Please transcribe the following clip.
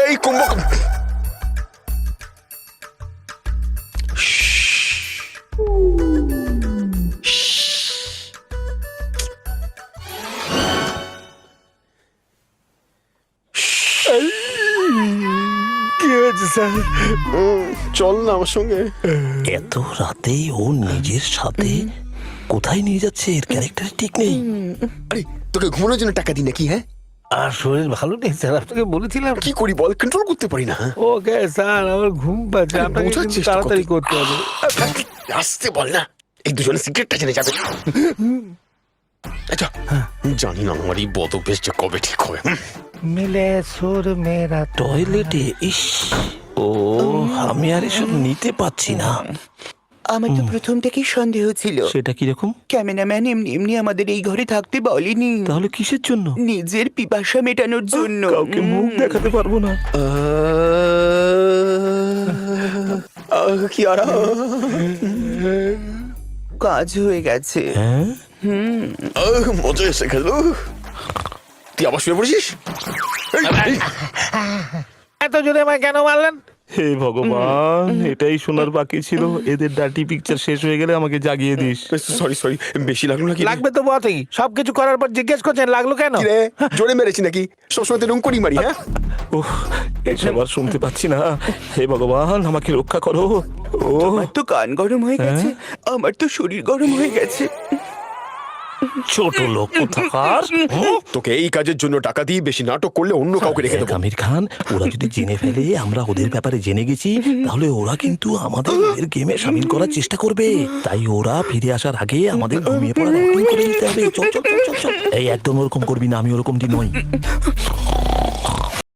এই কুম্ভ কি হয়েছে স্যার? চল না আমার সঙ্গে। এত রাতে ও নিজের সাথে কোথায় নিয়ে যাচ্ছে এর ক্যারেক্টার ঠিক নেই। আরে তোকে ঘুমানোর জন্য টাকা দিই নাকি? হ্যাঁ, আর শরীর ভালো নেই স্যার, আপনাকে বলেছিলাম। কি করি বল, কন্ট্রোল করতে পারি না। ওকে স্যার, আমার ঘুম পাচ্ছে, আরে, আপনাকে বোঝার কিন্তু চেষ্টা তাড়াতাড়ি করতে- করতে হবে। আসতে বল না, এই দুজনে সিগারেটটা জেনে যাবে। আচ্ছা, জানি না আমার এই বদ অভ্যেস যে কবে ঠিক হবে। মিলে সুর মেরা টয়লেটে ইস, ও আমি আর এসব নিতে পাচ্ছি না। আমার তো প্রথম থেকেই সন্দেহ ছিল। সেটা কিরকম? ক্যামেরাম্যান এমনি এমনি আমাদের এই ঘরে থাকতে বলেনি, তাহলে কিসের জন্য? নিজের পিপাসা মেটানোর জন্য। কাউকে মুখ দেখাতে পারবো না। কি আর কাজ হয়ে গেছে। হ্যাঁ, মজা এসে গেল। তুই আবার শুয়ে পড়েছিস? এত জোরে আমায় কেন মারলেন? হে ভগবান, এটাই শোনার বাকি ছিল। এদের ডার্টি পিকচার শেষ হয়ে গেলে আমাকে জাগিয়ে দিস। সরি সরি, বেশি লাগলো নাকি? লাগবে তো বটেই, সবকিছু করার পর জিজ্ঞেস করছেন লাগলো কেন? কি রে, জোরে মেরেছি নাকি? সবসময় তো এরকম করি মারি। হ্যাঁ, ওহ, এসব আর শুনতে পাচ্ছি না। হে ভগবান, আমাকে রক্ষা করো। ও আমার তো কান গরম হয়ে গেছে, আমার তো শরীর গরম হয়ে গেছে। ছোট লোক কোথাকার। তোকে এই কাজের জন্য টাকা দিয়ে বেশি নাটক করলে অন্য কাউকে রেখে দেবো। আমির খান, ওরা যদি জেনে ফেলে আমরা ওদের ব্যাপারে জেনে গেছি, তাহলে ওরা কিন্তু আমাদের ওদের গেমে শামিল করার চেষ্টা করবে। তাই ওরা ফিরে আসার আগে আমাদের ঘুমিয়ে পড়ার অ্যাক্টিং করে নিতে হবে। চল চল চল চল চল। এই একদম ওরকম করবি না, আমি ওরকমটি নই।